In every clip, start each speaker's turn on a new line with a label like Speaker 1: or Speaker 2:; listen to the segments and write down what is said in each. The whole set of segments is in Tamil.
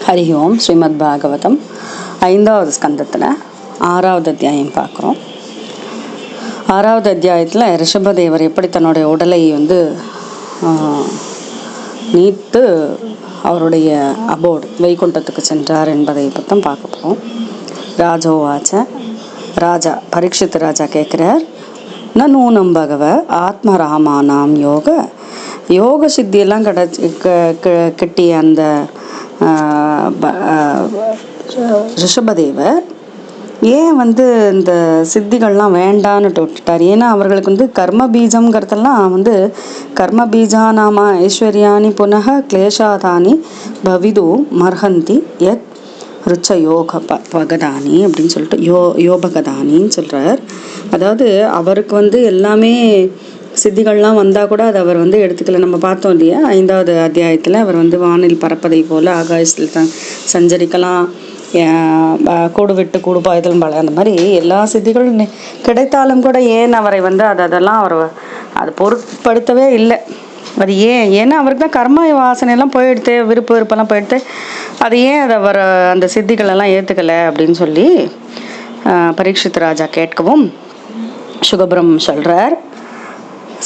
Speaker 1: ஹரி ஓம். ஸ்ரீமத் பாகவதம் 5வது ஸ்கந்தத்தில் 6வது அத்தியாயம் பார்க்குறோம். 6வது அத்தியாயத்தில் ரிஷபதேவர் எப்படி தன்னுடைய உடலை நீத்து அவருடைய அபோர்டு வைகுண்டத்துக்கு சென்றார் என்பதை பற்றி பார்க்க போகிறோம். ராஜோவாச்ச, ராஜா பரீட்சித் ராஜா கேட்குறார், நூனம் பகவ ஆத்மராமானாம் யோக சித்தியெல்லாம் கிட்டிய அந்த ரிஷபதேவர் ஏன் இந்த சித்திகள்லாம் வேண்டான்னு விட்டுட்டார்? ஏன்னா அவர்களுக்கு கர்ம பீஜம்ங்கிறதெல்லாம் கர்ம பீஜானாமா ஐஸ்வர்யானி புனக கிளேஷாதானி பவிது மர்ஹந்தி யத் ருச்ச யோக பகதானி அப்படின்னு சொல்லிட்டு யோபகதானின்னு சொல்கிறார். அதாவது அவருக்கு எல்லாமே சித்திகள்லாம் வந்தால் கூட அதை அவர் எடுத்துக்கல. நம்ம பார்த்தோம் இல்லையா, 5வது அத்தியாயத்தில் அவர் வானில் பறப்பதை போல் ஆகாயத்தில் சஞ்சரிக்கலாம், கூடு விட்டு கூடு பாய்தலும் பல, அந்த மாதிரி எல்லா சித்திகளும் கிடைத்தாலும் கூட ஏன் அவரை அதெல்லாம் அவர் அதை பொருட்படுத்தவே இல்லை. அது ஏன்னா அவருக்கு தான் கர்ம வாசனையெல்லாம் போயிடுத்து, விருப்பெல்லாம் போயிடுத்து. அது ஏன் அதை அவர் அந்த சித்திகளெல்லாம் ஏற்றுக்கலை அப்படின்னு சொல்லி பரீட்சித் ராஜா கேட்கவும் சுகபிரம் சொல்கிறார்,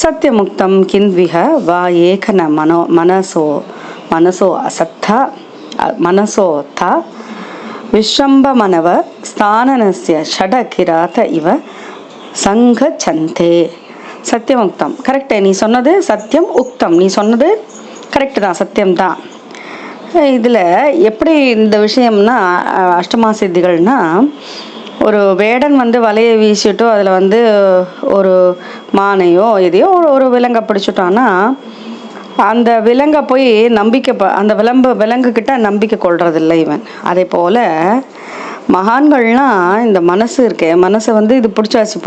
Speaker 1: சத்தியமுக்தம் கிந்த்விஹ வா ஏகன மனசோ அசத்தா மனசோத்தா விஸ்ரம்பமனவ ஸ்தானனஸ்ய ஷட கிராத இவ சங்கச்சந்தே. சத்தியமுக்தம் கரெக்டே, நீ சொன்னது சத்தியம், உக்தம் நீ சொன்னது கரெக்டு தான், சத்தியம்தான். இதில் எப்படி இந்த விஷயம்னா, அஷ்டமா சித்திகள்னா, ஒரு வேடன் வலையை வீசிட்டோ அதில் ஒரு மானையோ எதையோ ஒரு விலங்கை பிடிச்சிட்டோன்னா அந்த விலங்கை போய் அந்த விலங்குக்கிட்ட நம்பிக்கை கொள்றதில்லை இவன். அதே போல் மகான்கள்லாம் இந்த மனசு இருக்கே, மனசை இது பிடிச்சாச்சு,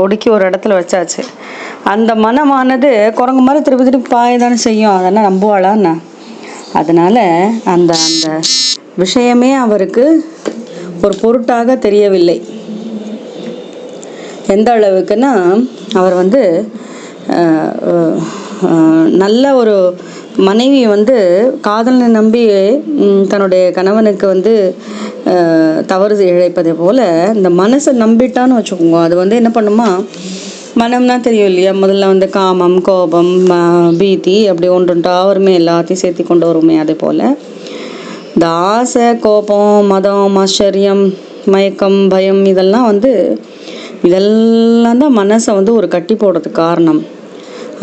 Speaker 1: ஒடுக்கி ஒரு இடத்துல வச்சாச்சு. அந்த மனமானது குரங்கு மாதிரி திருப்பி திருப்பி பாயதானே செய்யும், அதெல்லாம் நம்புவாளான்னு. அதனால் அந்த அந்த விஷயமே அவருக்கு ஒரு பொருட்டாக தெரியவில்லை. எந்த அளவுக்குன்னா, அவர் நல்ல ஒரு மனைவி காதலனை நம்பி தன்னுடைய கணவனுக்கு தவறு இழைப்பதை போல் இந்த மனசை நம்பிட்டான்னு வச்சுக்கோங்க. அது என்ன பண்ணுமா, மனம்னா தெரியும் இல்லையா, முதல்ல காமம், கோபம், பீதி, அப்படி ஒன்றுண்டா வருமே, எல்லாத்தையும் சேர்த்தி கொண்டு வருமே. அதே போல் இந்த ஆசை, கோபம், மதம், ஆச்சரியம், மயக்கம், பயம், இதெல்லாம் தான் மனசை ஒரு கட்டி போடுறதுக்கு காரணம்.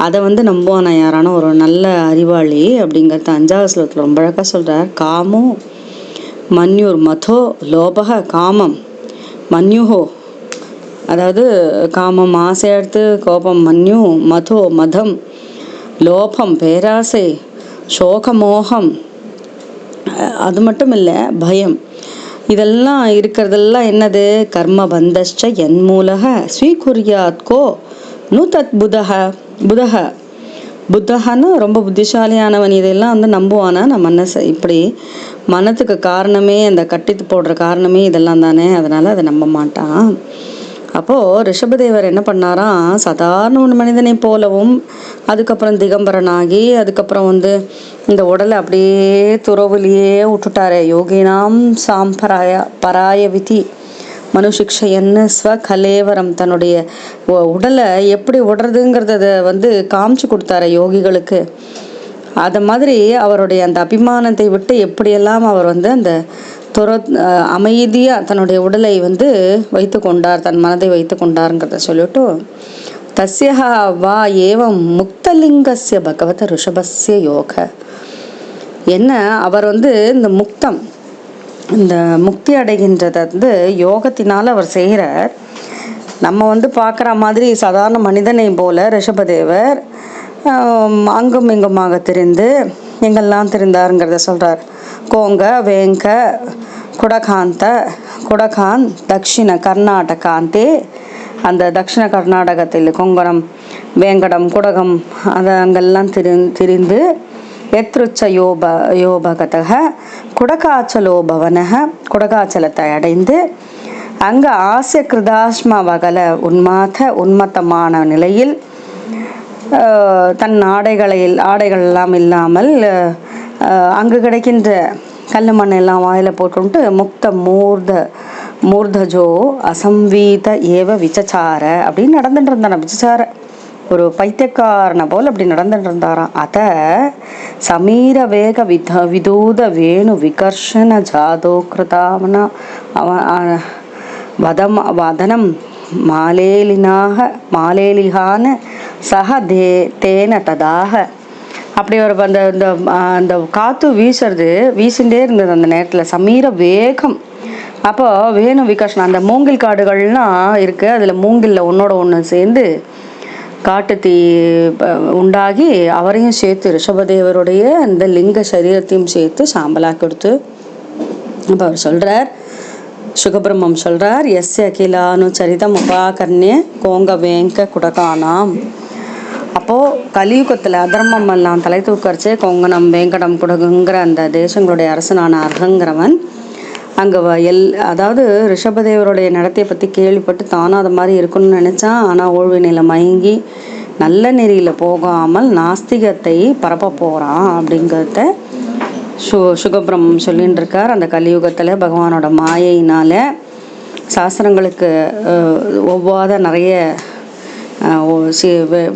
Speaker 1: அதை நம்புவானா யாரான ஒரு நல்ல அறிவாளி அப்படிங்கிறத 5வது ஸ்லோகத்தில் ரொம்ப அழகாக சொல்கிறார். காமோ மன்யூர் மதோ லோபக காமம் மன்யுஹோ, அதாவது காமம் ஆசையடுத்து, கோபம் மன்யு, மதோ மதம், லோபம் பேராசை, சோகமோகம், அது மட்டும் இல்லை பயம், இதெல்லாம் இருக்கிறதெல்லாம் என்னது, கர்ம பந்தஷ்ட என் மூலக ஸ்வீகுர்யாத்கோ நு தத் புத்தகன்னு ரொம்ப புத்திசாலியானவன். இதெல்லாம் நம்புவானா நம்ம மனசை? இப்படி மனத்துக்கு காரணமே, அந்த கட்டித்து போடுற காரணமே இதெல்லாம் தானே, அதனால் அதை நம்ப மாட்டான். அப்போது ரிஷபதேவர் என்ன பண்ணாராம், சாதாரண ஒரு மனிதனை போலவும் அதுக்கப்புறம் திகம்பரனாகி அதுக்கப்புறம் இந்த உடலை அப்படியே துறவுலையே விட்டுட்டாரே. யோகினாம் பராய விதி மனுஷிக்ஷையன்னு ஸ்வகலேவரம், தன்னுடைய உடலை எப்படி விடுறதுங்கிறத காமிச்சு கொடுத்தாரு யோகிகளுக்கு. அது மாதிரி அவருடைய அந்த அபிமானத்தை விட்டு எப்படியெல்லாம் அவர் அந்த அமைதியாக தன்னுடைய உடலை வைத்து கொண்டார், தன் மனதை வைத்து கொண்டாருங்கிறத சொல்லிட்டு, தஸ்யா வா ஏவம் முக்தலிங்கஸ்ய பகவத ரிஷபஸ்ய யோக. என்ன அவர் இந்த முக்தம், இந்த முக்தி அடைகின்றத யோகத்தினால் அவர் செய்கிறார். நம்ம பார்க்குற மாதிரி சாதாரண மனிதனை போல ரிஷபதேவர் அங்கும் இங்குமாக திரிந்து எங்கெல்லாம் திரிந்தாருங்கிறத சொல்கிறார். கோங்க வேங்க குடகான் தக்ஷிண கர்நாடகாந்தே, அந்த தக்ஷிண கர்நாடகத்தில் கொங்கணம், வேங்கடம், குடகம், அது அங்கெல்லாம் திரிந்து எத்ருச்ச யோபகதக குடகாச்சலோபவனக, குடகாச்சலத்தை அடைந்து அங்கே ஆசிய கிருதாஸ்ம வகல உன்மத்தமான நிலையில் தன் ஆடைகள் எல்லாம் இல்லாமல் அங்கு கிடைக்கின்ற கல் மண்ணெல்லாம் வாயில் போட்டுன்ட்டு முக்த மூர்தஜோ அசம்வீத ஏவ விசச்சார அப்படின்னு நடந்துட்டு இருந்தான. விசச்சார ஒரு பைத்தியக்காரனை போல் அப்படி நடந்துட்டு இருந்தாராம். அத சமீர வேக விதூத வேணு விகர்ஷண ஜாதோகிருதாவன வதனம் மாலேலிகான சக தேன ததாக. அப்படி ஒரு அந்த காற்று வீசுண்டே இருந்தது அந்த நேரத்தில், சமீர வேகம். அப்போ வேணு விகர்ஷணம், அந்த மூங்கில் காடுகள்லாம் இருக்குது, அதில் மூங்கிலில் ஒன்றோட ஒன்று சேர்ந்து காட்டு தீ உண்டாகி அவரையும் சேர்த்து ரிஷபதேவருடைய அந்த லிங்க சரீரத்தையும் சேர்த்து சாம்பலாக கொடுத்து. அப்போ அவர் சொல்கிறார், சுகபிரம்மம் சொல்கிறார், எஸ்ய அகிலானு சரிதம் உபாகர்ணிய கோங்க வேங்க குடகானாம். அப்போது கலியுகத்தில் அதர்மம் எல்லாம் தலை தூக்கரிச்சு கொங்கணம் வேங்கடம் குடகுங்கிற அந்த தேசங்களுடைய அரசனான அர்ஹங்கிறவன் அங்கே அதாவது ரிஷபதேவருடைய நடத்தையை பற்றி கேள்விப்பட்டு தானும் அது மாதிரி இருக்குன்னு நினச்சான். ஆனால் ஓழ்வினையில் மயங்கி நல்ல நெறியில் போகாமல் நாஸ்திகத்தை பரப்ப போகிறான் அப்படிங்கிறத சுகபிரம்மம் சொல்லின்னு இருக்கார். அந்த கலியுகத்தில் பகவானோட மாயையினால் சாஸ்திரங்களுக்கு ஒவ்வாத நிறைய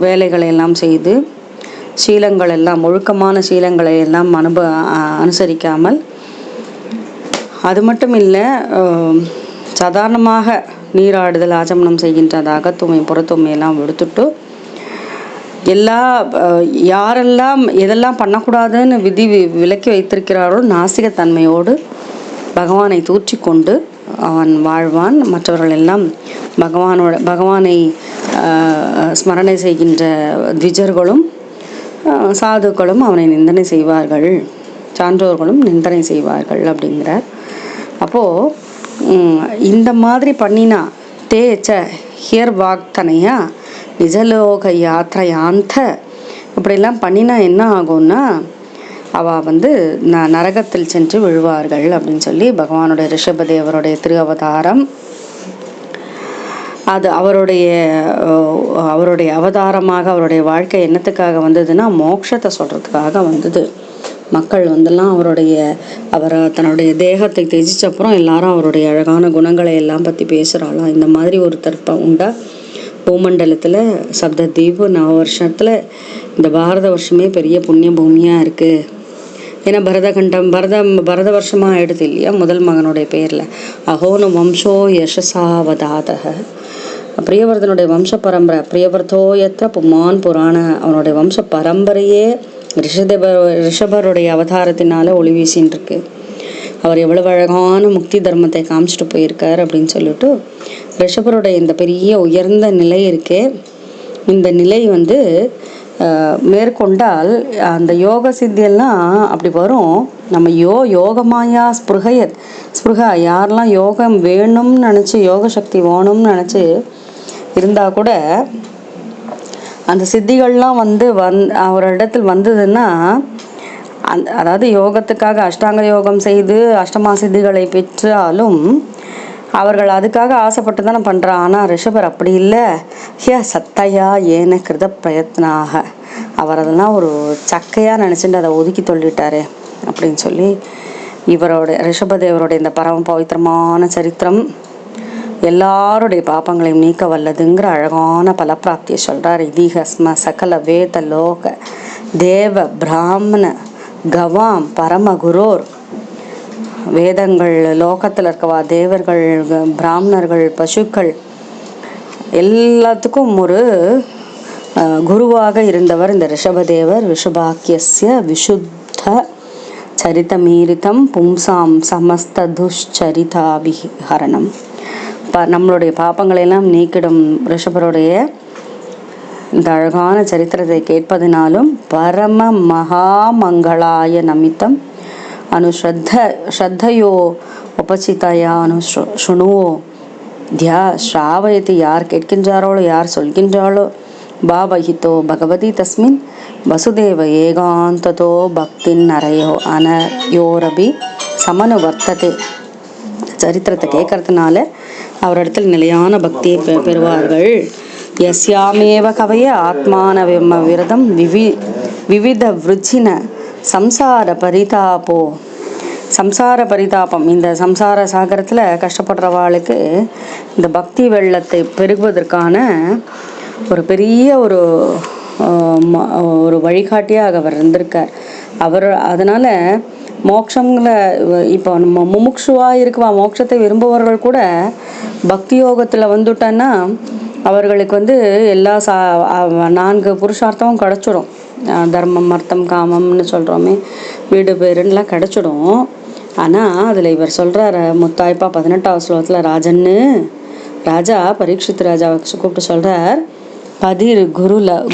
Speaker 1: வேலைகளை எல்லாம் செய்து சீலங்கள் எல்லாம் ஒழுக்கமான சீலங்களை எல்லாம் அனுசரிக்காமல், அது மட்டும் இல்லை சாதாரணமாக நீராடுதல் ஆச்சமனம் செய்கின்ற அந்த அகத்தூய்மை புறத்தூய்மையெல்லாம் விடுத்துட்டு யாரெல்லாம் எதெல்லாம் பண்ணக்கூடாதுன்னு விதி விலக்கி வைத்திருக்கிறாரோ நாஸ்திகத்தன்மையோடு பகவானை தூற்றிக்கொண்டு அவன் வாழ்வான். மற்றவர்கள் எல்லாம் பகவானை ஸ்மரணை செய்கின்ற த்விஜர்களும் சாதுக்களும் அவனை நிந்தனை செய்வார்கள், சான்றோர்களும் நிந்தனை செய்வார்கள் அப்படிங்கிறார். அப்போது இந்த மாதிரி பண்ணினா தேச்ச ஹியர் வாக்தனையா நிஜலோக யாத்திரையாந்த இப்படிலாம் பண்ணினா என்ன ஆகும்னா அவள் நரகத்தில் சென்று விழுவார்கள் அப்படின்னு சொல்லி பகவானுடைய ரிஷபதேவருடைய திரு அவதாரம். அது அவருடைய அவதாரமாக அவருடைய வாழ்க்கை என்னத்துக்காக வந்ததுன்னா மோட்சத்தை சொல்கிறதுக்காக வந்தது. மக்கள் அவர் தன்னுடைய தேகத்தை தெஜிச்ச அப்புறம் எல்லாரும் அவருடைய அழகான குணங்களை எல்லாம் பற்றி பேசுகிறாளாம். இந்த மாதிரி ஒரு தர்ப்பம் உண்டா பூமண்டலத்தில் சப்ததீபு நவவர்ஷத்தில் இந்த பாரத வருஷமே பெரிய புண்ணிய பூமியாக இருக்குது. ஏன்னா பரத வருஷமாக ஆயிடுது இல்லையா முதல் மகனுடைய பேரில். அஹோனு வம்சோ யசசாவதாதக, பிரியவர்தனுடைய வம்ச பரம்பரை பிரியவர்த்தோயற்ற புமான் புராண, அவனுடைய வம்ச பரம்பரையே ரிஷபருடைய அவதாரத்தினால ஒளி வீசின்னு இருக்கு. அவர் எவ்வளவு அழகான முக்தி தர்மத்தை காமிச்சிட்டு போயிருக்கார் அப்படின்னு சொல்லிட்டு ரிஷபருடைய இந்த பெரிய உயர்ந்த நிலை இருக்கே, இந்த நிலை மேற்கொண்டால் அந்த யோக சித்தியெல்லாம் அப்படி வரும். நம்ம யோகமாயா ஸ்பிருகா யாரெல்லாம் யோகம் வேணும்னு நினச்சி யோக சக்தி வேணும்னு நினச்சி இருந்தால் கூட அந்த சித்திகள்லாம் அவரிடத்தில் வந்ததுன்னா அதாவது யோகத்துக்காக அஷ்டாங்க யோகம் செய்து அஷ்டமா சித்திகளை பெற்றாலும் அவர்கள் அதுக்காக ஆசைப்பட்டு தானே பண்ணுறான். ஆனால் ரிஷபர் அப்படி இல்லை. சத்தையா ஏன கிருத பிரயத்னாக, அவர் அதெல்லாம் ஒரு சக்கையாக நினச்சிட்டு அதை ஒதுக்கி தள்ளிட்டாரு அப்படின்னு சொல்லி ரிஷபதேவருடைய இந்த பரம பவித்திரமான சரித்திரம் எல்லாருடைய பாப்பங்களையும் நீக்க வல்லதுங்கிற அழகான பலப்பிராப்தியை சொல்கிறார். இதிஹஸ்ம சகல வேத லோக தேவ பிராமண கவாம் பரமகுரோர், வேதங்கள் லோகத்தில் இருக்கவா தேவர்கள் பிராமணர்கள் பசுக்கள் எல்லாத்துக்கும் ஒரு குருவாக இருந்தவர் இந்த ரிஷபதேவர். ரிஷபாக்கியஸ்ய விசுத்த சரிதமீரிதம் பும்சாம் சமஸ்த துஷ்சரிதாபிஹரணம். நம்மளுடைய பாப்பங்களையெல்லாம் நீக்கிடும் ரிஷபருடைய இந்த அழகான சரித்திரத்தை கேட்பதினாலும் பரம மகாமங்களாய நமித்தம் ஸ்ரத்தையோ உபசிதையா சுணுவோ தியா ஸ்ராவயதி, யார் கேட்கின்றார்களோ யார் சொல்கின்றாளோ பாவஹிதோ பகவதி தஸ்மின் வசுதேவ ஏகாந்ததோ பக்தின் அனயோரபி சமனுவர்த்ததே. சரித்திரத்தை கேட்கறதுனால அவரிடத்தில் நிலையான பக்தியை பெறுவார்கள். யஸ்யாமேவ கவய ஆத்மானவெம்ம விரதம் விவித விருச்சின சம்சார பரிதாபோ சம்சார பரிதாபம், இந்த சம்சார சாகரத்தில் கஷ்டப்படுறவாளுக்கு இந்த பக்தி வெள்ளத்தை பெருகுவதற்கான ஒரு பெரிய ஒரு வழிகாட்டியாக அவர் இருந்திருக்கார். அதனால் மோட்சங்களை இப்போ நம்ம முமுட்சுவாக இருக்குவா, மோட்சத்தை விரும்புபவர்கள் கூட பக்தி யோகத்தில் வந்துட்டான்னா அவர்களுக்கு எல்லா 4 புருஷார்த்தமும் கிடச்சிடும். தர்மம் அர்த்தம் காமம்னு சொல்கிறோமே, வீடு பேருன்னெலாம் கிடச்சிடும். ஆனால் அதில் இவர் சொல்கிறார் முத்தாய்ப்பா 18வது ஸ்லோகத்தில், ராஜா பரீட்சித் ராஜாவை கூப்பிட்டு சொல்கிறார், பதிர்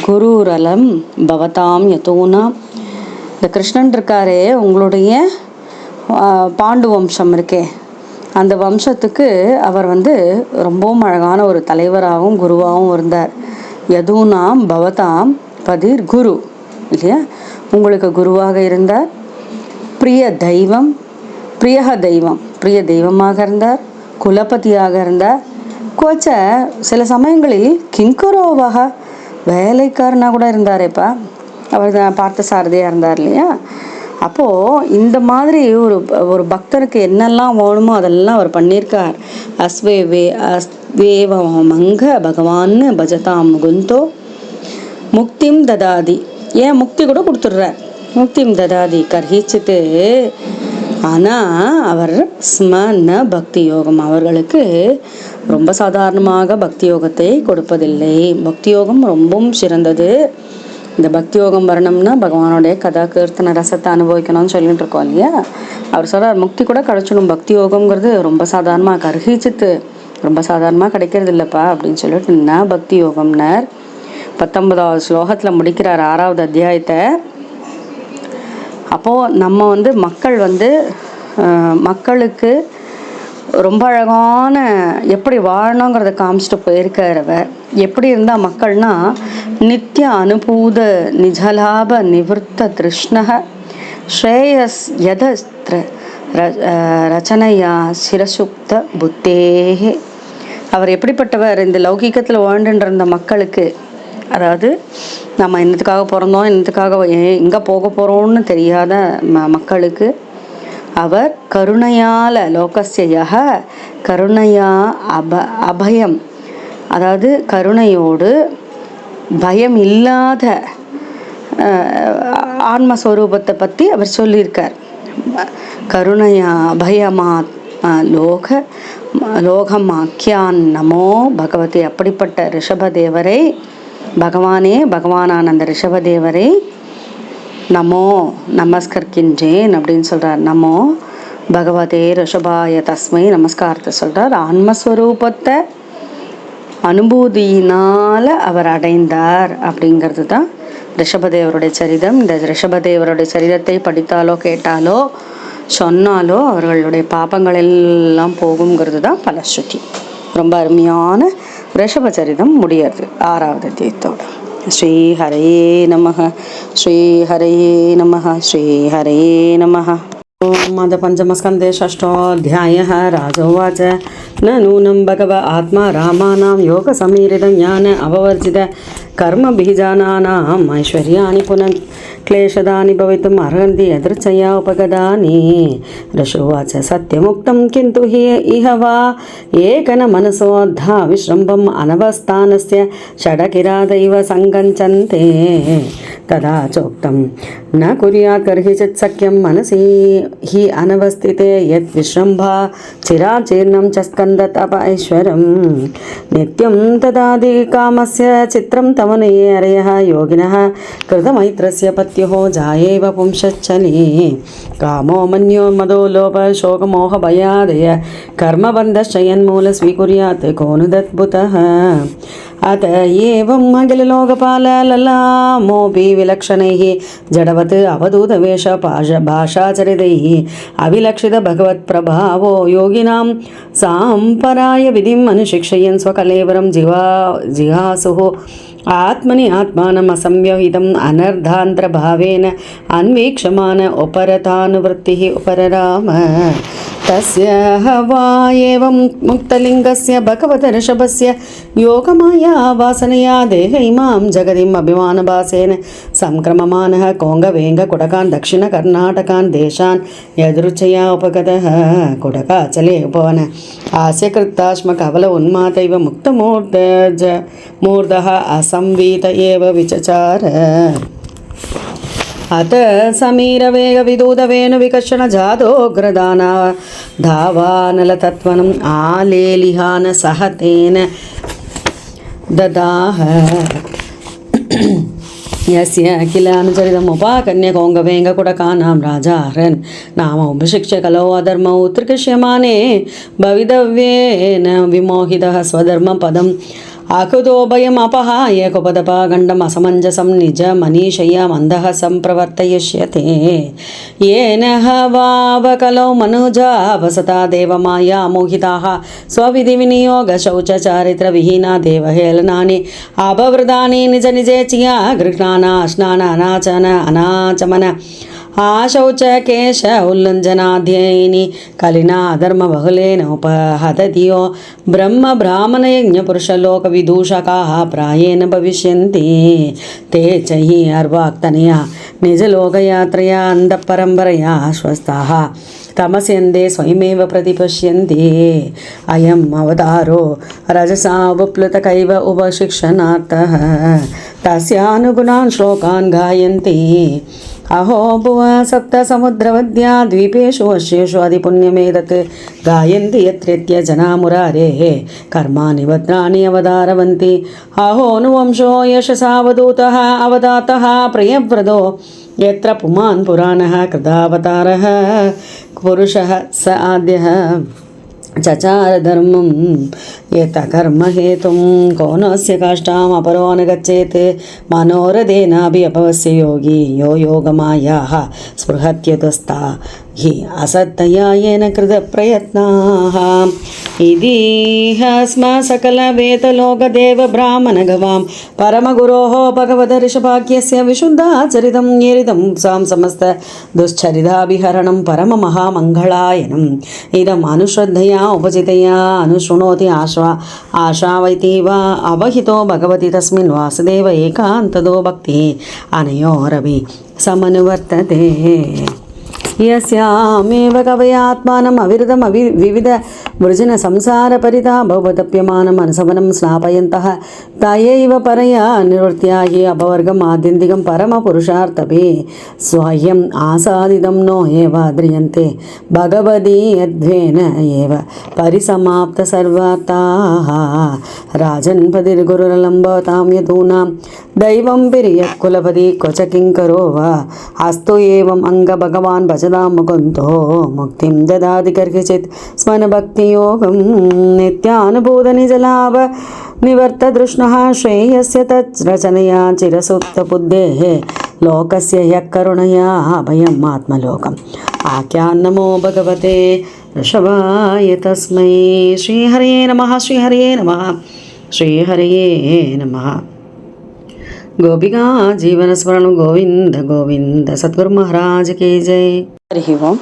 Speaker 1: குருரலம் பவதாம் யதோனா. இந்த கிருஷ்ணன் இருக்காரே, உங்களுடைய பாண்டு வம்சம் இருக்கே, அந்த வம்சத்துக்கு அவர் ரொம்பவும் அழகான ஒரு தலைவராகவும் குருவாகவும் இருந்தார். யதுனாம் பவதாம் பதிர் குரு இல்லையா, உங்களுக்கு குருவாக இருந்தார். பிரிய தெய்வமாக இருந்தார். குலபதியாக இருந்தார். கோச்ச சில சமயங்களில் கிங்கரோவாக வேலைக்காரனாக கூட இருந்தாரேப்பா. அவர் பார்த்த சாரதியாக இருந்தார் இல்லையா. அப்போது இந்த மாதிரி ஒரு பக்தருக்கு என்னெல்லாம் வேணுமோ அதெல்லாம் அவர் பண்ணியிருக்கார். அஸ்வேவமங்க பகவான் பஜதாம் முகுந்தோ முக்திம் ததாதி. ஏன் முக்தி கூட கொடுத்துட்றார். முக்திம் ததாதி கர்ஹிச்சித்து. ஆனால் அவர் ஸ்மன பக்தி யோகம், அவர்களுக்கு ரொம்ப சாதாரணமாக பக்தி யோகத்தை கொடுப்பதில்லை. பக்தி யோகம் ரொம்பவும் சிறந்தது. இந்த பக்தி யோகம் வரணும்னா பகவானுடைய கதா கீர்த்தன ரசத்தை அனுபவிக்கணும்னு சொல்லிட்டு இருக்கோம் இல்லையா. அவர் சொல்கிறார் முக்தி கூட கிடச்சிடும். பக்தி யோகங்கிறது ரொம்ப சாதாரணமாக கர்ஹிச்சித்து, ரொம்ப சாதாரணமாக கிடைக்கிறது இல்லைப்பா அப்படின்னு சொல்லிட்டு பக்தி யோகம்னர் 19வது ஸ்லோகத்தில் முடிக்கிறார் 6வது அத்தியாயத்தை. அப்போது நம்ம மக்களுக்கு ரொம்ப அழகான எப்படி வாழணுங்கிறத காமிச்சிட்டு போயிருக்கார் அவர். எப்படி இருந்தால் மக்கள்னா நித்திய அனுபூத நிஜலாப நிவர்த்த திருஷ்ணக ஸ்ரேயஸ் யதஸ்திர ரச்சனையா சிரசுப்த புத்தேகே. அவர் எப்படிப்பட்டவர், இந்த லௌகீகத்தில் வாழ்ந்துட்டு இருந்த மக்களுக்கு, அதாவது நம்ம என்னத்துக்காக பிறந்தோம், என்னத்துக்காக எங்கே போக போகிறோம்னு தெரியாத மக்களுக்கு அவர் கருணையால லோகஸ்ய கருணையா அபயம், அதாவது கருணையோடு பயம் இல்லாத ஆன்மஸ்வரூபத்தை பற்றி அவர் சொல்லியிருக்கார். கருணையா அபயமா லோகமாக்கியான் நமோ பகவதி. அப்படிப்பட்ட ரிஷபதேவரை, பகவானான அந்த ரிஷபதேவரை நமஸ்கரிக்கின்றேன் அப்படின்னு சொல்கிறார். நமோ பகவதே ரிஷபாய தஸ்மை நமஸ்காரத்தை சொல்கிறார். ஆன்மஸ்வரூபத்தை அனுபூதியினால் அவர் அடைந்தார் அப்படிங்கிறது தான் ரிஷபதேவருடைய சரிதம். இந்த ரிஷபதேவருடைய சரிதத்தை படித்தாலோ கேட்டாலோ சொன்னாலோ அவர்களுடைய பாபங்கள் எல்லாம் போகுங்கிறது தான் பலஸ்ருதி. ரொம்ப அருமையான ரிஷப சரிதம் முடியாது 6வது அத்தியாயத்தோட. ஸ்ரீ ஹரே நமஹ, ஸ்ரீ ஹரே நமஹ, ஸ்ரீ ஹரே நமஹ. ओम पंचमस्कंदे षष्ठोऽध्यायः। राजोवाच न नूनं भगव आत्मा रामानां योगसमीरितं ज्ञान अववर्जित कर्मबीजानानाम् ऐश्वर्याणि पुनः क्लेशदानि भवितुम् अर्हन्ति यदृच्छया उपगतानि। ऋषुवाच सत्यमुक्तं किन्तु हि इह वा एकन मनसोऽद्धा विश्रम्भम् अनवस्थानस्य षडकिरादैव सङ्गच्छन्ते। तदा चोक्तं न कुर्यात् कर्हिचित् सख्यं मनसि हि अनवस्थिते यत् विश्रम्भा चिराचीर्णं च स्कन्दत् अप ऐश्वरं नित्यं तदादि कामस्य चित्रं तवनये अरयः योगिनः कृतमैत्रस्य पत्युः जायेव पुंसच्छनि। कामो मन्यो मदो लोभ शोकमोहभयादय कर्मबन्धश्चयन्मूल स्वीकुर्यात् को नु दद्भुतः। अत एवम् अखिललोकपालललामोऽपि विलक्षणैः जडवत् अवधूतवेष भाषाचरितैः अविलक्षित भगवत्प्रभावो योगिनां साम्पराय विधिम् अनुशिक्षयन् स्वकलेवरं जिहासुः आत्मनि आत्मानम् असंव्यवहितम् अनर्धान्तरभावेन अन्वीक्षमान उपरतानुवृत्तिः उपरराम। तस्य वा एवं मुक्तलिङ्गस्य भगवत ऋषभस्य योगमाया वासनया देह इमां जगदिम् अभिमानभासेन संक्रममानः कोङ्गवेङ्गकुटकान् दक्षिणकर्णाटकान् देशान् यदृच्छया उपगतः कुटकाचले उपवन हास्यकृत्ताश्मकवल उन्मात इव मुक्तमूर्धः असंवीत एव विचचार अत समीरवेगविदूतवेणुविकर्षण जातोग्रदाना धावानलतत्त्वनम् आलेलिहान सह तेन ददाह यस्य किल अनुचरितमुपाकन्य कोङ्गवेङ्गकुटकानां राजाहरन् नाम उपशिक्ष्य कलौ अधर्मौ उत्कृष्यमाने भवितव्येन विमोहितः स्वधर्मपदम् आकुतोभयम् अपहाय कुपदपागण्डम् असमञ्जसं निज मनीषया मन्दः सम्प्रवर्तयिष्यते येन वावकलौ मनुजा वसता देवमाया मोहिताः स्वविधिविनियोगशौचचारित्रविहीना देवहेलनानि अपवृतानि निज निजेचिया गृह्णाना स्नान अनाचन अनाचमन आशौचकेश उल्लञ्जनाध्ययिनी कलिना धर्मबहुलेन उपहतधियो ब्रह्मब्राह्मणयज्ञपुरुषलोकविदूषकाः प्रायेण भविष्यन्ति ते च हि अर्वाक्तनया निजलोकयात्रया अन्धपरम्परया स्वस्थाः तमस्यन्ते स्वयमेव प्रतिपश्यन्ति अयम् अवतारो रजसा उपप्लुतकैव उपशिक्षणार्थः तस्यानुगुणान् श्लोकान् गायन्ति अहो भुव सप्तसमुद्रवद्या द्वीपेषु वश्येषु अधिपुण्यमेतत् गायन्ति यत्रेत्य जना मुरारेः कर्माणि भद्राणि अवतारवन्ति अहोऽनुवंशो यशसावधूतः अवतातः प्रियव्रतो यत्र पुमान् पुराणः कृतावतारः पुरुषः स आद्यः चचार धर्मं यत कर्म हेतुं कोनस्य काष्ठाम् अपरो न गच्छेत् मनोरथेनापि अपवस्य योगी यो योगमायाः स्पृहत्यतस्ता हि असत्तया येन कृतप्रयत्नाः इदिह स्म सकलवेतलोकदेवब्राह्मणगवां परमगुरोः भगवत ऋषभाख्यस्य विशुद्धाचरितं येरिदं सां समस्त दुश्चरिताभिहरणं परममहामङ्गलायनम् इदम् अनुश्रद्धया उपचितया अनुशृणोति आशावैतीव अवहितो भगवति तस्मिन् वासुदेव एकान्तदो भक्तिः अनयोरपि समनुवर्तते यस्यामेव कवयात्मानम् अविरतम् विविध वृजन संसारपरितापवतप्यमानम् अनुसवनं स्नापयन्तः तयैव परया निवृत्त्या हि अपवर्गम् आत्यन्तिकं परमपुरुषार्थपि स्वयम् आसादितं नो एव ध्रियन्ते भगवती यद्वेन एव परिसमाप्तसर्वार्थाः राजन्पतिर्गुरुरलम्बतां यदूनां दैवं पिरियकुलपति क्वच किङ्करो वा अस्तु एवम् अङ्गभगवान् भजतां मुकुन्दो मुक्तिं ददाति कर्हिचित् स्मनभक्तियोगं नित्यानुभूतनिजलाभ निवर्तदृष्णः श्रेयस्य तच्रचनया चिरसुप्तबुद्धेः लोकस्य ह्यः करुणया अभयम् आत्मलोकम् आख्यान्नमो भगवते ऋषभाय तस्मै श्रीहरये नमः श्रीहरये नमः श्रीहरये नमः गोपिका जीवन स्मरण गोविंद गोविंद सद्गुरु महाराज की जय. हरि ओम.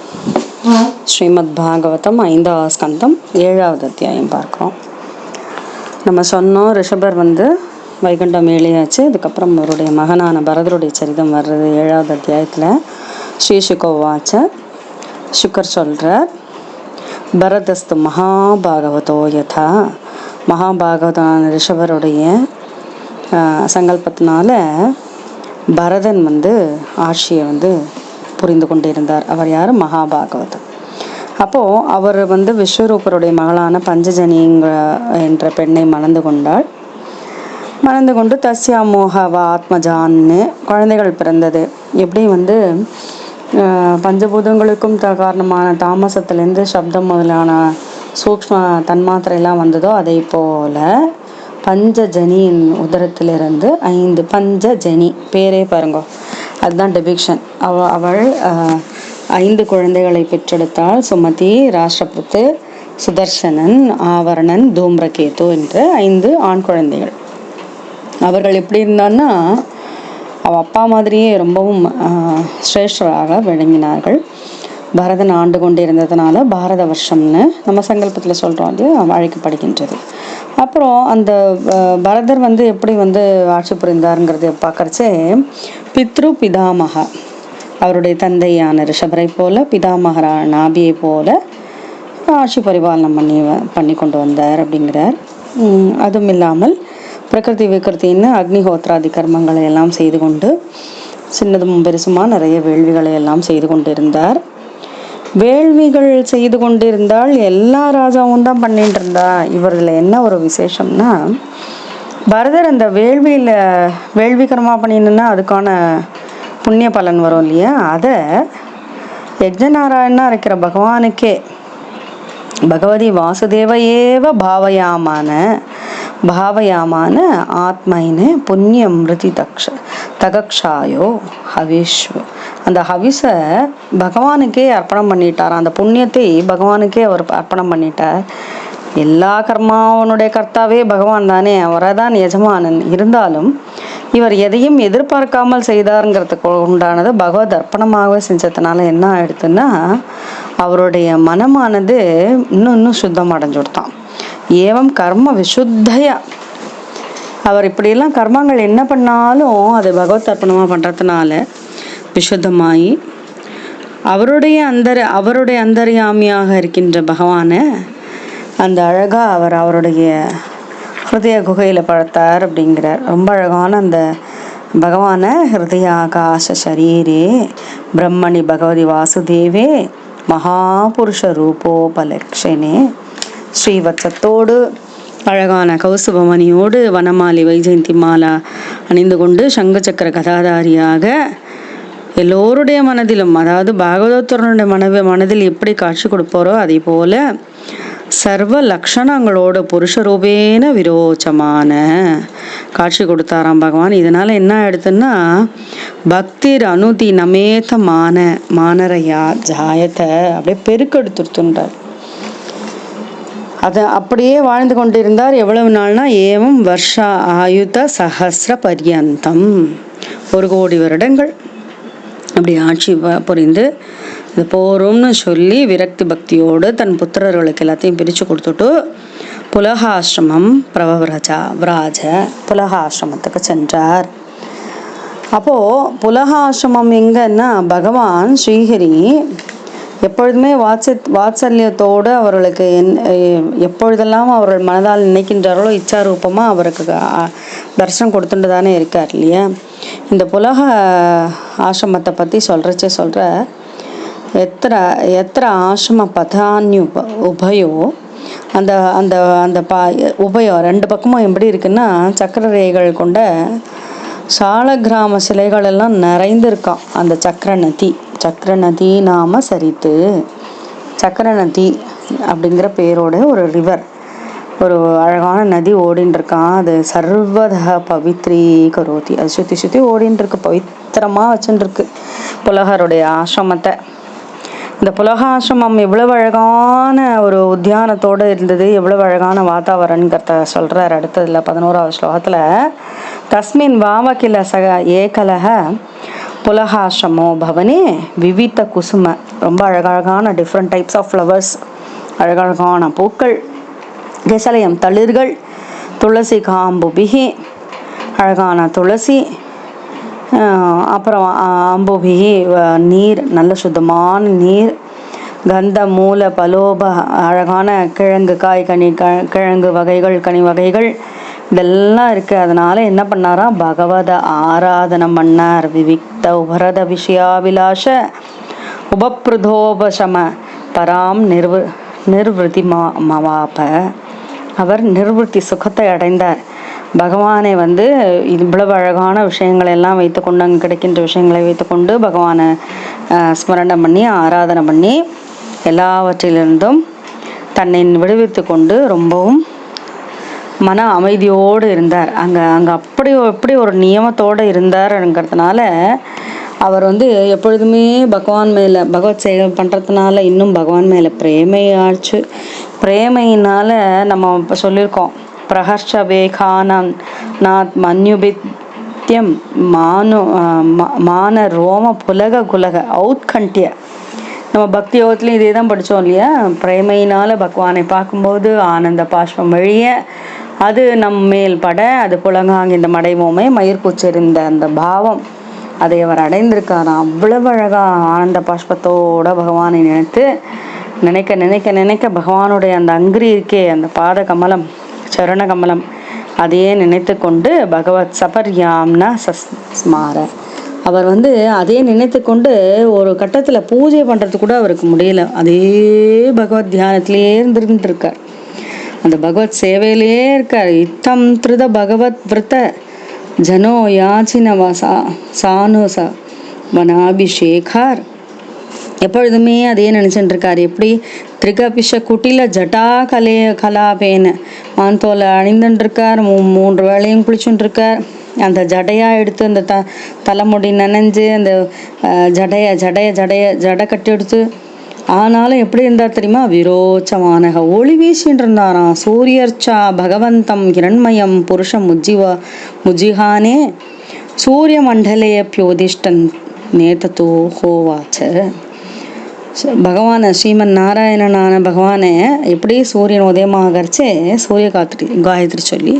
Speaker 1: ஸ்ரீமத் பாகவதம் 5ஆம் ஸ்கந்தம் 7வது அத்தியாயம் பார்க்குறோம். நம்ம சொன்னோம் ரிஷபர் வைகுண்டம் ஏழியாச்சு. அதுக்கப்புறம் அவருடைய மகனான பரதருடைய சரிதம் வர்றது 7வது அத்தியாயத்தில். ஸ்ரீசுகோவாச்ச சுக்கர் சொல்கிறார், பரதஸ்து மகாபாகவதோ யதா, மகாபாகவதான ரிஷபருடைய சங்கல்பத்தினால பரதன் ஆட்சியை புரிந்து கொண்டிருந்தார். அவர் யார்? மகாபாகவதர். அப்போது அவர் விஸ்வரூபருடைய மகளான பஞ்சஜனி என்ற பெண்ணை மணந்து கொண்டாள். மணந்து கொண்டு தஸ்யாமோகவ ஆத்மஜான்னு குழந்தைகள் பிறந்தது. எப்படி பஞ்சபூதங்களுக்கும் காரணமான தாமசத்துலேருந்து சப்தம் முதலான சூக்ஷ்ம தன்மாத்திரையெல்லாம் வந்ததோ அதை போல பஞ்சஜனியின் உதரத்திலிருந்து 5 பஞ்சஜனி பேரே பாருங்க, அதுதான் டெபிக்ஷன். அவள் 5 குழந்தைகளை பெற்றெடுத்தாள். சுமதி, ராஷ்டிரபுத்து, சுதர்சனன், ஆவரணன், தூம்ரகேது என்ற 5 ஆண் குழந்தைகள். அவர்கள் எப்படி இருந்தான்னா அவள் அப்பா மாதிரியே ரொம்பவும் சிரேஷ்டராக விளங்கினார்கள். பரதன் ஆண்டு கொண்டு இருந்ததுனால பாரத வருஷம்னு நம்ம சங்கல்பத்தில் சொல்கிறோம், அது அழைக்கப்படுகின்றது. அப்புறம் அந்த பரதர் வந்து எப்படி வந்து ஆட்சி புரிந்தாருங்கிறது பார்க்கறச்சே, பித்ரு பிதாமகா அவருடைய தந்தையான ரிஷபரை போல, பிதாமகரா நாபியை போல ஆட்சி பரிபாலனம் பண்ணி கொண்டு வந்தார் அப்படிங்கிறார். அதுவும் இல்லாமல் பிரகிருதி விகிருத்தின்னு அக்னிஹோத்ராதி கர்மங்களை எல்லாம் செய்து கொண்டு சின்னதும் பெருசுமா நிறைய வேள்விகளை எல்லாம் செய்து கொண்டிருந்தார். வேள்விகள் செய்து கொண்டிருந்தால் எல்லா ராஜாவும் தான் பண்ணிட்டு இருந்தா. இவரில் என்ன ஒரு விசேஷம்னா, பரதர் அந்த வேள்வி கர்மா பண்ணினா அதுக்கான புண்ணிய பலன் வரும் இல்லையா, அதை யஜ்ஞநாராயணனா இருக்கிற பகவானுக்கே பகவதி வாசுதேவ ஏவ பாவயாமான ஆத்மைன்னு புண்ணியம் மிருதி தகக்ஷாயோ ஹவிஷ்வ, அந்த ஹவிஸை பகவானுக்கே அர்ப்பணம் பண்ணிட்டார். அந்த புண்ணியத்தை பகவானுக்கே அவர் அர்ப்பணம் பண்ணிட்டார். எல்லா கர்மாவனுடைய கர்த்தாவே பகவான் தானே, அவரை தான் எஜமானன். இருந்தாலும் இவர் எதையும் எதிர்பார்க்காமல் செய்தாருங்கிறதுக்கு உண்டானது பகவத் அர்ப்பணமாகவே செஞ்சதுனால என்ன ஆயிடுத்துன்னா, அவருடைய மனமானது இன்னும் சுத்தம் அடைஞ்சுடுத்தான். ஏவம் கர்ம விசுத்தையா, அவர் இப்படியெல்லாம் கர்மங்கள் என்ன பண்ணாலும் அது பகவத் அர்ப்பணமாக பண்ணுறதுனால விசுத்தமாயி அவருடைய அந்தர்யாமியாக இருக்கின்ற பகவானை அந்த அழகாக அவருடைய ஹிருதய குகையில் பழத்தார் அப்படிங்கிறார். ரொம்ப அழகான அந்த பகவானை ஹிருதய ஆகாச சரீரே பிரம்மணி பகவதி வாசுதேவே மகாபுருஷ ரூபோபலக்ஷனே, ஸ்ரீவத்சத்தோடு அழகான கௌசுபமணியோடு வனமாலி வைஜெயந்தி மாலா அணிந்து கொண்டு சங்கு சக்கர கதாதாரியாக எல்லோருடைய மனதிலும், அதாவது பாகவதோத்தரனுடைய மனதில் எப்படி காட்சி கொடுப்பாரோ அதே போல சர்வ லக்ஷணங்களோட புருஷரூபேன விரோச்சமான காட்சி கொடுத்தாராம் பகவான். இதனால என்ன ஆயிடுதுன்னா, பக்திர் அனுதி நமேத மானரையா ஜாயத்தை அப்படியே பெருக்கெடுத்துட்டார். அதை அப்படியே வாழ்ந்து கொண்டிருந்தார். எவ்வளவு நாள்னா, ஏவம் வருஷா ஆயுத சஹஸ்ர பர்யந்தம், 1,000,000 வருடங்கள் அப்படி ஆட்சி புரிந்து இது போரும்னு சொல்லி விரக்தி பக்தியோடு தன் புத்திரர்களுக்கு எல்லாத்தையும் பிரித்து கொடுத்துட்டு புலகாசிரமம் விராஜ புலகாசிரமத்துக்கு சென்றார். அப்போது புலகாசிரமம் எங்கன்னா, பகவான் ஸ்ரீஹரி எப்பொழுதுமே வாத்சல்யத்தோடு அவர்களுக்கு எப்பொழுதெல்லாம் அவர்கள் மனதால் நினைக்கின்றார்களோ இச்சாரூபமாக அவருக்கு தரிசனம் கொடுத்துட்டு தானே இருக்கார் இல்லையா. இந்த புலக ஆசிரமத்தை பற்றி சொல்கிற எத்திர ஆசிரம பதான்யு உபயோ, அந்த அந்த அந்த உபயம் 2 பக்கமும் எப்படி இருக்குன்னா, சக்கரரேகைகள் கொண்ட சால கிராம சிலைகள் எல்லாம் நிறைந்திருக்கான். அந்த சக்கர நதி நாம சரித்து, சக்கர நதி அப்படிங்கிற பேரோட ஒரு ரிவர், ஒரு அழகான நதி ஓடின்னு இருக்கான். அது சர்வத பவித்ரி கரோதி, அது சுற்றி ஓடின்னு இருக்கு, பவித்திரமாக வச்சுருக்கு புலகருடைய ஆசிரமத்தை. இந்த புலகாசிரமம் எவ்வளவு அழகான ஒரு உத்தியானத்தோடு இருந்தது, எவ்வளவு அழகான வாத்தாவரண்கிறத சொல்கிறார் அடுத்ததுல 11வது ஸ்லோகத்தில். தஸ்மின் வாவகில சக ஏகலக புலகாசிரமோ பவனே விவித குசும, ரொம்ப அழகழகான டிஃப்ரெண்ட் டைப்ஸ் ஆஃப் ஃப்ளவர்ஸ், அழகழகான பூக்கள், கெசலயம் தளிர்கள், துளசி காம்புபிகி, அழகான துளசி, அப்புறம் அம்புபிகி நீர், நல்ல சுத்தமான நீர், கந்த மூல பலோப, அழகான கிழங்கு கிழங்கு வகைகள், கனி வகைகள், இதெல்லாம் இருக்குது. அதனால் என்ன பண்ணாரா, பகவத ஆராதனம் பண்ணார். விவிக்த உபரத விஷயாபிலாஷ உபப்ருதோபசம பராம் நிர்வൃத்தி மவாப, அவர் நிர்வൃத்தி சுகத்தை அடைந்தார். பகவானை இவ்வளவு அழகான விஷயங்களை எல்லாம் வைத்துக்கொண்டு, அங்கே கிடைக்கின்ற விஷயங்களை வைத்துக்கொண்டு பகவானை ஸ்மரணம் பண்ணி ஆராதனை பண்ணி எல்லாவற்றிலிருந்தும் தன்னை விடுவித்து கொண்டு ரொம்பவும் மன அமைதியோடு இருந்தார். அங்கே எப்படி ஒரு நியமத்தோடு இருந்தாருங்கிறதுனால அவர் எப்பொழுதுமே பகவான் மேலே பகவத் சேவை பண்ணுறதுனால இன்னும் பகவான் மேலே பிரேமையாச்சு. பிரேமையினால் நம்ம இப்போ சொல்லியிருக்கோம், பிரஹர்ஷ வேகானாத் மன்யுபித்யம் மான ரோம புலக குலக ஔத்கண்டிய, நம்ம பக்தி யோகத்துலேயும் இதே தான் படித்தோம் இல்லையா, பிரேமையினால் பகவானை பார்க்கும்போது ஆனந்த பாஷ்பம் வழிய அது நம் மேல் பட, அது புலங்காங்க இந்த மடைமோமை மயிர்கூச்செறிந்த அந்த பாவம் அதை அவர் அடைந்திருக்காராம். அவ்வளவு அழகாக ஆனந்த பாஷ்பத்தோட பகவானை நினைக்க நினைக்க நினைக்க பகவானுடைய அந்த அங்கிரி இருக்கே, அந்த பாத கமலம், சரண கமலம், அதையே நினைத்து கொண்டு பகவத் சபர்யாம்னா சஸ்மார, அவர் அதே நினைத்து கொண்டு ஒரு கட்டத்தில் பூஜை பண்ணுறது கூட அவருக்கு முடியல. அதே பகவத் தியானத்திலே இருந்துருக்கார், அந்த பகவத் சேவையிலேயே இருக்கார். இத்தம் திருத பகவத் விரத ஜனோ யாச்சினவசா சானுச வனாபிஷேகார், எப்பொழுதுமே அதையே நினச்சிட்டு இருக்கார். எப்படி திரிகபிஷ குட்டில ஜட்டா கலாபேன மாந்தோலை அணிந்துட்டுருக்கார், 3 வேளையும் குளிச்சுட்டு இருக்கார். அந்த ஜடையாக எடுத்து அந்த தலைமுடி நனைஞ்சு அந்த ஜடை கட்டி எடுத்து, ஆனாலும் எப்படி இருந்தார் தெரியுமா, விரோச்சமான ஒளி வீசின்னு இருந்தாராம். சூரியர்ச்சா பகவந்தம் கிரண்மயம் புருஷம் முஜிஹானே சூரிய மண்டலேப்யோதிஷ்டன் நேதத்தோ ஹோவாச்ச. பகவானை ஸ்ரீமன் நாராயணனான பகவானை எப்படி சூரியன் உதயமாகறச்சே சூரிய காயத்ரி சொல்லி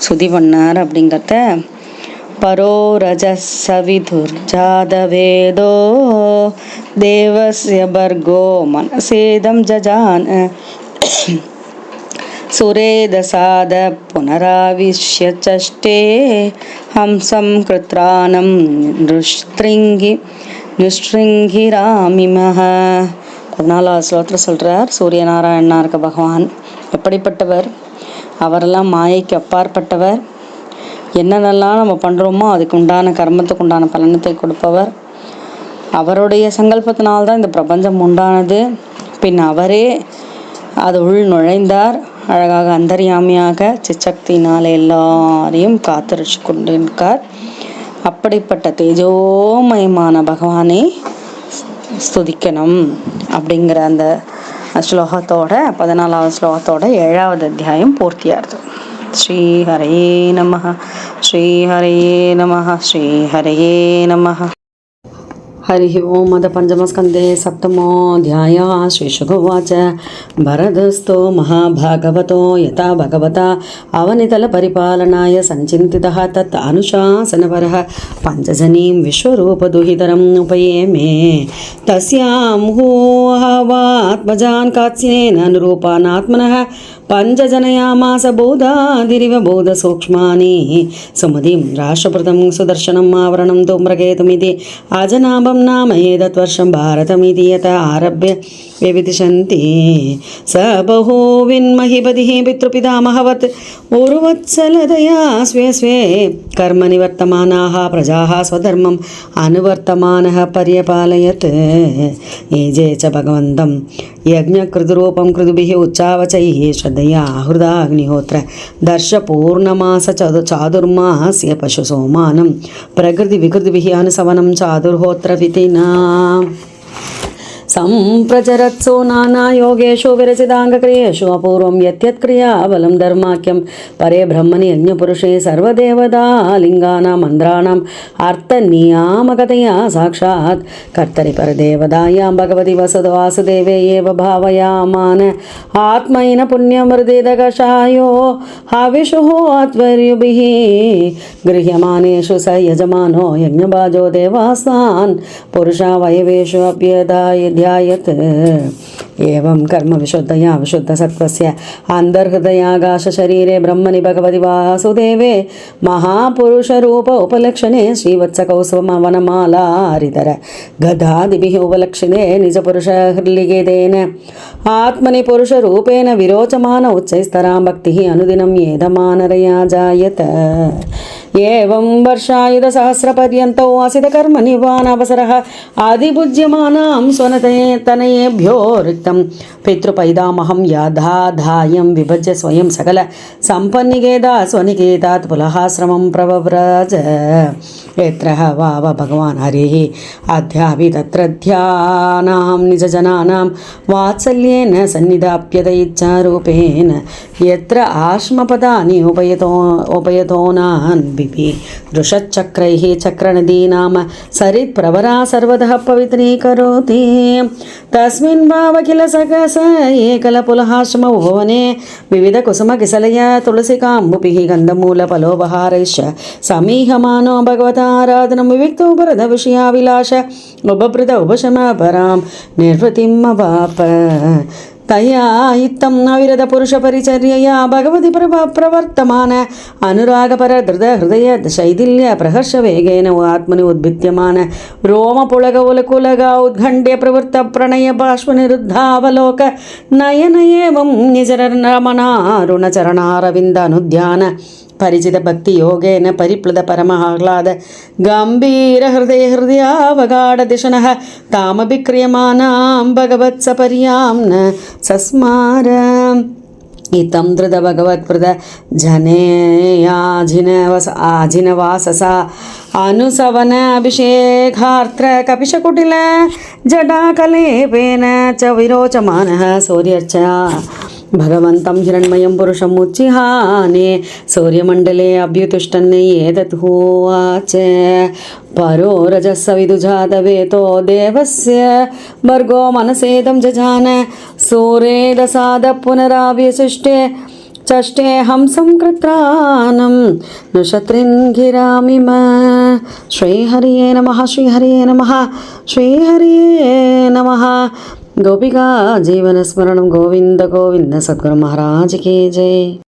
Speaker 1: சுதி பண்ணார் அப்படிங்கிறத பரோ ரஜசவிதுர் ஜாதவேதோ தேவஸ்ய பர்கோ மனசேதம் ஜஜான் சுரேதசாத புனராவிஷ்ய சஷ்டே ஹம்சம் கிருத்ரானம் நிஷ்ருங்கிராமிமஹ. 14வது ஸ்லோகத்தில் சொல்கிறார், சூரியநாராயணனாக இருக்க பகவான் எப்படிப்பட்டவர், அவரெல்லாம் மாயைக்கு அப்பாற்பட்டவர். என்னென்னலாம் நம்ம பண்ணுறோமோ அதுக்கு உண்டான கர்மத்துக்கு உண்டான பலனத்தை கொடுப்பவர். அவருடைய சங்கல்பத்தினால்தான் இந்த பிரபஞ்சம் உண்டானது. பின் அவரே அது உள் நுழைந்தார், அழகாக அந்தர்யாமியாக சிச்சக்தினால் எல்லாரையும் காத்திருச்சு கொண்டு இருக்கார். அப்படிப்பட்ட தேஜோமயமான பகவானை ஸ்துதிக்கணும் அப்படிங்கிற அந்த ஸ்லோகத்தோட 14வது ஸ்லோகத்தோட 7வது அத்தியாயம் பூர்த்தியாகுது. ஸ்ரீஹரே நமஹ, ஸ்ரீஹரே நமஹ, ஸ்ரீஹரே நமஹ. हरिः ओम्. अथ पञ्चमस्कन्धे 7मोऽध्यायः. श्रीशुकोवाच भरतस्थो महाभागवतो यथा भगवता अवनितलपरिपालनाय सञ्चिन्तितः तत् अनुशासनपरः पञ्चजनीं विश्वरूपदुहितरम् उपयेमे. तस्यां हूहवात्मजान् कात्स्येन अनुरूपानात्मनः पञ्चजनयामास बोधादिरिव बोधसूक्ष्मानि सुमतिं राष्ट्रप्रतं सुदर्शनम् आवरणं धूम्रकेतुमिति अजनाभं नाम एतद्वर्षं भारतमिति यथा आरभ्य विविदिशन्ति. स बहुविन्महीपतिः पितृपितामहवत् उर्वत्सलतया स्वे स्वे कर्मणि वर्तमानाः प्रजाः स्वधर्मम् अनुवर्तमानः पर्यपालयत्. येजे च भगवन्तं यज्ञकृतरूपं कृतुभिः उच्चावचैः श्रद्धया हृदाग्निहोत्र दर्शपूर्णमास चादुर्मास्य पशुसोमानं प्रकृतिविकृतिभिः अनुसवनं चादुर्होत्रविधिना संप्रचरत्सु नानायोगेषु विरचिताङ्गक्रियेषु अपूर्वं यत्यत्क्रियाबलं धर्माख्यं परे ब्रह्मणि यज्ञपुरुषे सर्वदेवतालिङ्गानां मन्त्राणाम् अर्थनियामकतया साक्षात् कर्तरि परदेवतायां भगवति वसुध वासुदेवे एव भावयामान आत्मैन पुण्यमृदिदकषायो हविषुः आत्वर्युभिः गृह्यमानेषु स यजमानो यज्ञभाजो देवास्तान् पुरुषा वयवेषु अभ्यदाय ध्यायत्. एवं कर्म विशुद्धया विशुद्धसत्त्वस्य अन्तर्हृदयाकाशशरीरे ब्रह्मणि भगवति वासुदेवे महापुरुषरूप उपलक्षणे श्रीवत्सकौस्तुभवनमालारिधर गदादिभिः उपलक्षिते निजपुरुषहृल्लिखितेन आत्मनि पुरुषरूपेण विरोचमान उच्चैस्तरां भक्तिः अनुदिनं येधमानरया जायत. एवं वर्षायुधसहस्रपर्यन्तौ असितकर्मनिर्वाणावसरः आदिभुज्यमानां स्वनतनयेभ्यो रिक्तं पितृपैदामहं याधाधायं विभज्य स्वयं सकल सम्पन्निकेता स्वनिकेतात् पुलहाश्रमं प्रव्रज. यत्र वाव भगवान् हरिः अद्यापि तत्र ध्यानां निजजनानां वात्सल्येन सन्निधाप्यत इच्छारूपेण यत्र आश्मपदानि उपयतोनान् लिपि दृषच्चक्रैः चक्रनदी नाम सरित्प्रवरा सर्वतः पवित्रीकरोति तस्मिन् भावकिल सकस एकलपुलहाश्रमभुवने विविधकुसुमकिसलय तुलसिकाम्बुभिः गन्धमूलफलोपहारैश्च समीहमानो भगवताराधनं विविक्तो वरदविषयाभिलाष उपभृत उपशमपरां निर्वृतिम् अवाप तया इत्थम् अविरतपुरुषपरिचर्यया भगवति प्रवर्तमान अनुरागपरधृतहृदय शैथिल्य प्रहर्षवेगेन आत्मनि उद्भिद्यमान रोमपुलग उलकुलग उद्घण्ड्य प्रवृत्तप्रणय बाष्पनिरुद्धावलोक नयन एवं निजरमणारुणचरणारविन्दानुध्यान परिचित भक्ति योगेन परिप्लुत परमाह्लाद गंभीर हृदय हृदयावगाढ दिशनः तामभिक्रियमानां भगवत्सपर्यां न सस्मार इतं धृत भगवत्प्रद जनेयाजिनवाससा अनुसवन अभिषेकार्त्र कपिशकुटिल जटाकलेपेन च विरोचमानः सूर्यर्चा भगवन्तं हिरण्मयं पुरुषं उच्चिहाने सूर्यमण्डले अभ्युतिष्ठन् एतद्होवाच परो रजस्सविदुजातवेतो देवस्य भर्गो मनसेदं जजान सूरेदसाद पुनराव्यशिष्टे चष्टे हंसं कृत्रानं नक्षत्रिन् गिरामिम श्रीहरिये नमः श्रीहरिये नमः श्रीहरिये नमः गोपिका जीवन स्मरणं गोविंद गोविंद सद्गुरु महाराज की जय।